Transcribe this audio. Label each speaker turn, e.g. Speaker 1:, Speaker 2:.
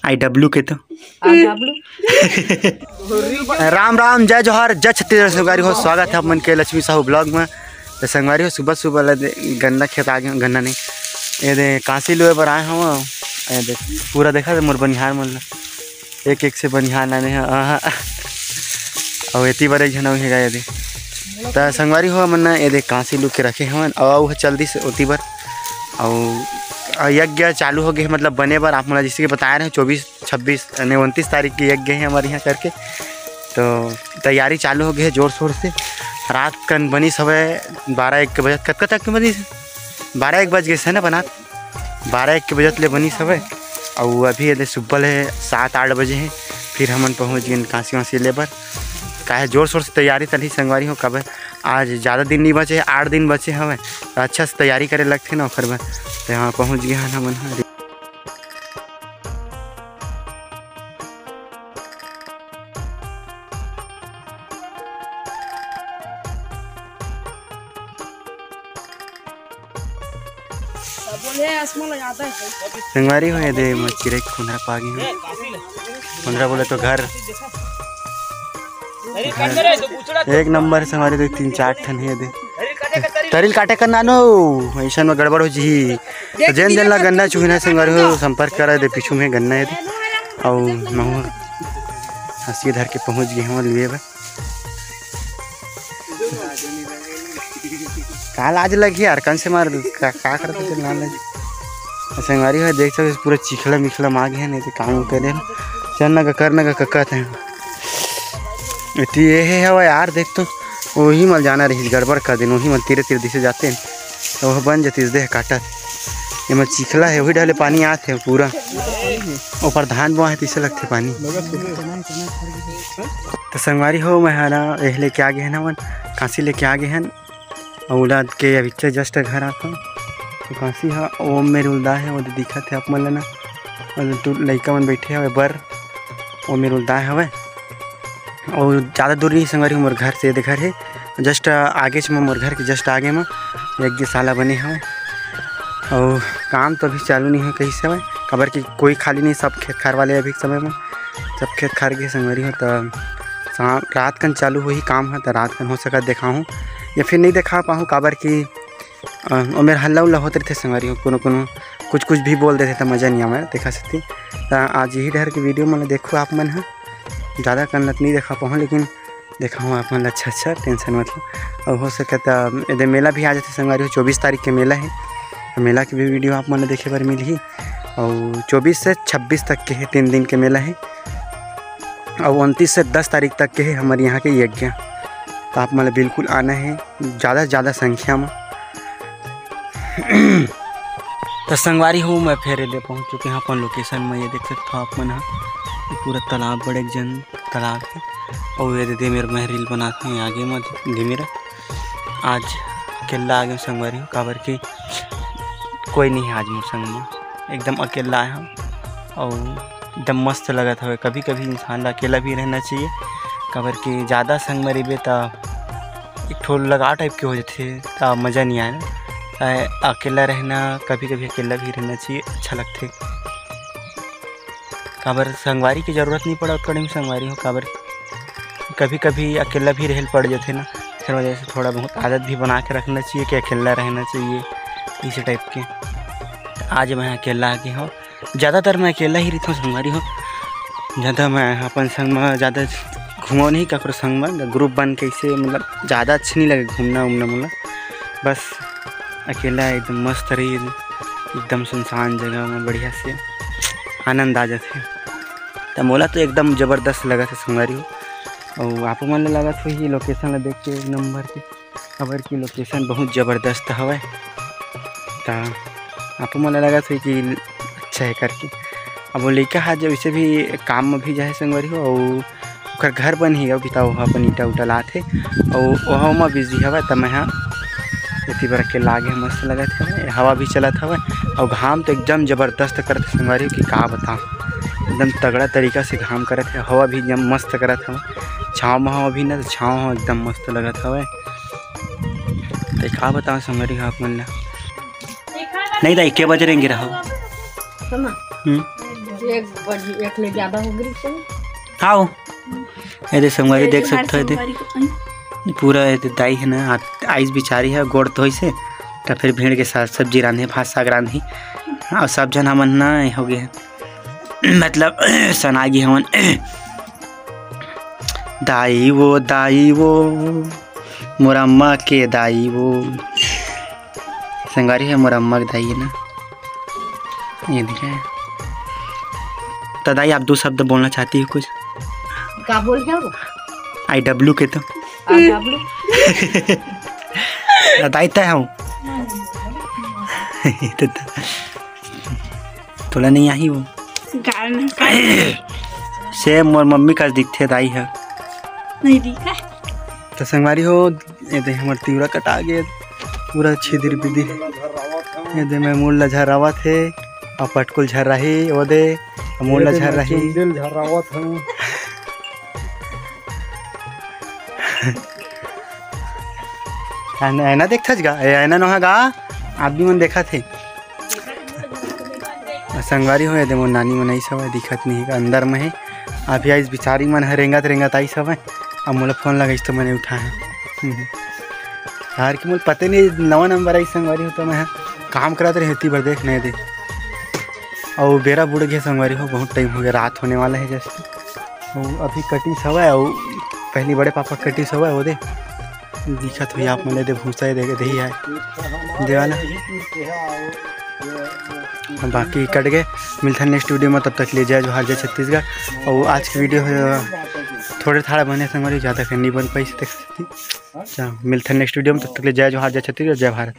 Speaker 1: IW के तो राम राम जय जोहर जय छत्तीसगढ़। संगवारी हो स्वागत है अपन के लक्ष्मी साहू ब्लॉग में। तो संगवारी हो सुबह सुबह गन्ना खेत आ गए, गन्ना नहीं ये दे कांसी लोए पर आए हम। देख पूरा देखा मोर बनिहार मन एक एक से बनिहार नाने और इतनी बड़े झन है ये दे। तो संगवारी हो मन ये देख कांसी लू के रखे हवन और जल्दी से उती बर और यज्ञ चालू हो गए, मतलब बने पर आप मतलब जैसे कि बता रहे हैं 24, 26 यानी 29 तारीख की यज्ञ है हमारे यहाँ करके। तो तैयारी चालू हो गई है ज़ोर शोर से। रात कन बनी समय 12-1 बजे कब तक की बनी 12-1 बज गए है ना बना 12-1 के बजे ले बनी समय। और अभी यदि सुबह है 7-8 बजे हैं फिर हमन पहुँच गए कांसी वासी लेबर का है ज़ोर शोर से तैयारी तली। संगवारी हो कब आज ज़्यादा दिन नहीं बचे, 8 दिन बचे हमें तो अच्छा से तैयारी करे लगते ना फिर तो यहाँ पहुँच गए हैं हमन। संगवारी हो दे मचिरे 15 पा गए हैं। 15 बोले तो घर एक नंबर से हमारे तो 3-4 ठन है दे तरिल काटे कर नानो ऐसा में गड़बड़ हो जी। तो जैन दिन ला गन्ना चुहना संगवारी हो संपर्क करा दे पीछू में गन्ना है और महू हंसी धर के पहुँच गए हम लिए काल आज लगी यार कन से मार का करते ना लगी। संगवारी हो देख सकते पूरा चिखला मिखला मांगे है नहीं तो काम करे चलना का करना का कक्कत है इतनी ये है यार। देख तो वही मल जाना रही गड़बड़ कर दिन वही मल तीरे तीरे दिसे जाते हैं तो वह बन जाती दे काटा ये मल चिखला है वही डाले पानी आते हैं पूरा ऊपर धान बोआ है तो इसे लगते पानी। तो संगवारी हो मैं है ना यह लेके आ गए हैं ना मन कांसी लेके आ गए हैं और उलाद के अभी जस्ट घर आता हूँ तो कांसी हाँ वो मेरे उल्दा है वो दिखा थे आप मन लेना और लड़का मन बैठे हुए बर वो मेरे उल्दा हवे और ज़्यादा दूर नहीं संगवारी मोर घर से घर है जस्ट आगे से मोर घर के जस्ट आगे में यज्ञशाला बने हुए और काम तो अभी चालू नहीं है कहीं से हमें खबर कि कोई खाली नहीं सब खेत खार वाले अभी समय में सब खेत खार के संगवारी हो। तो रात कन चालू हुई काम है तो रात कन हो सका दिखाऊँ या फिर नहीं दिखा पाऊँ काबर कि और मेरा हल्ला उल्ला होते थे संगवारी हो कोनो कुछ भी बोल देते तो मज़ा नहीं आया देखा सकती। तो आज यही डर की वीडियो मैंने देखो आप मन है ज़्यादा कन्नत नहीं देखा पाऊँ लेकिन देखा हूँ आप मन अच्छा टेंशन मतलब और हो सके तो यदि मेला भी आ जाते संगवारी हो 24 तारीख के मेला है तो मेला की भी वीडियो आप मन देखे पर मिली और 24 से 26 तक के है 3 दिन के मेला है और 29 से 10 तारीख तक के है हमारे यहाँ के यज्ञ। तो आप मतलब बिल्कुल आना है ज़्यादा से ज़्यादा संख्या में। तो संगवारी हूँ मैं फिर ले पहुँच चुके हैं अपन लोकेशन में। ये देख सकते हो आप मन पूरा तालाब बड़े जन तालाब है और ये दे मेरे मैं रील बनाते हैं आगे में धीमेरा आज अकेला आगे संगवारी हूँ काबर की कोई नहीं है आज मोर संग में एकदम अकेला आया हूँ और एकदम मस्त लगा था। कभी कभी इंसान अकेला भी रहना चाहिए काबर कि ज़्यादा संग में रहे तो एक ठो लगा टाइप के हो जाते तो मज़ा नहीं आया ना। अकेला रहना कभी कभी अकेला भी रहना चाहिए अच्छा लगते काबर संगवारी की ज़रूरत नहीं पड़ा उतना संगवारी हो काबर कभी कभी अकेला भी रहल पड़ जाते ना इस वजह से थोड़ा बहुत आदत भी बना के रखना चाहिए कि अकेला रहना चाहिए इसी टाइप के। आज मैं अकेला आ गया हूँ ज़्यादातर मैं अकेला ही रहता हूँ संगवारी हो ज़्यादा मैं अपन संग में ज़्यादा घूमो नहीं ककरो संग में ग्रुप बन के इसे मतलब ज़्यादा अच्छा नहीं लगे घूमना उमना मतलब बस अकेला एकदम मस्त रही एकदम सुनसान जगह में बढ़िया से आनंद आ जाते। तो मोला तो एकदम ज़बरदस्त लगा था संगवारी हो और आप मन लगा था ही लोकेशन देख के एक नंबर के खबर की लोकेशन बहुत ज़बरदस्त हवा। तो आप मन लगा था कि अच्छा है करके अब वो लड़का हाथ जब इसे भी काम में भी जाए संगवारी हो और घर बन ही बिता वहाँ अपन ईटा उटा लाते और वहाँ में बिजी हवा। तब मैं हाँ इतनी बार के लागे मस्त लगा था हवा भी चला था और घाम तो एकदम ज़बरदस्त करते संगवारी कि का बताऊँ एकदम तगड़ा तरीका से घाम करे थे हवा भी एकदम मस्त करा था छाँव में हवा भी ना तो छाँव एकदम मस्त लगा था तो का बताऊँ संगवारी आप मन नहीं था 1 बजे रहेंगे रहो
Speaker 2: एक ले ज्यादा हो गई।
Speaker 1: हाँ ये संगवारी देख सकते हो पूरा दाई है ना आइस बिचारी है गोड़ तो से तो फिर भीड़ के साथ सब्जी रांधे भात साग रांधी और सब जन हमन ना हो गए मतलब सनागी हमन दाई वो मोरा अम्मा के दाई वो संगवारी है मोरा अम्मा के दाई है ना ये दिखे। तो दाई आप 2 शब्द बोलना चाहती है कुछ?
Speaker 2: क्या बोल रहे हो?
Speaker 1: IW के तो दाई तय हूँ बोला नहीं आई वो सेम मोर मम्मी का दिखते दाई है
Speaker 3: नहीं दिखा।
Speaker 1: तो संगवारी हो ये दे हमर तिवरा कटा गए पूरा छिदिर बिदिर ये दे मैं मूल झरावत है और पटकुल झर रही वो दे मूल झर रही दिल झरावत हूं ऐना देखता गा ऐना नहा गा आप भी मन देखा थे संगवारी हो दे मोर नानी मन आई सब दिखत नहीं है अंदर में है अभी आई बिचारी मन रेंगत आई सब अब मोला फोन लगा तो मैंने उठाया यार कि मुझे पता नहीं नवा नंबर आई संगवारी हो तो मैं काम करा रहती भर देख नहीं दे और बेरा बुड़ गया संगवारी हो बहुत टाइम हो गया रात होने वाला है जैसे अभी कटी सवा है और पहली बड़े पापा कटी सवा है वो दे दिखत हुई आप मैंने दे भूसा दे दही है देवाला बाकी कट गए मिलते हैं नेक्स्ट वीडियो में तब तक ले जाए जोहार जय छत्तीसगढ़। और आज की वीडियो थोड़े थाड़ा बने संगवारी ज़्यादा नहीं बन पाई देख सकती। मिलते हैं नेक्स्ट वीडियो में तब तक ले जाए जोहार जय छत्तीसगढ़ जय भारत।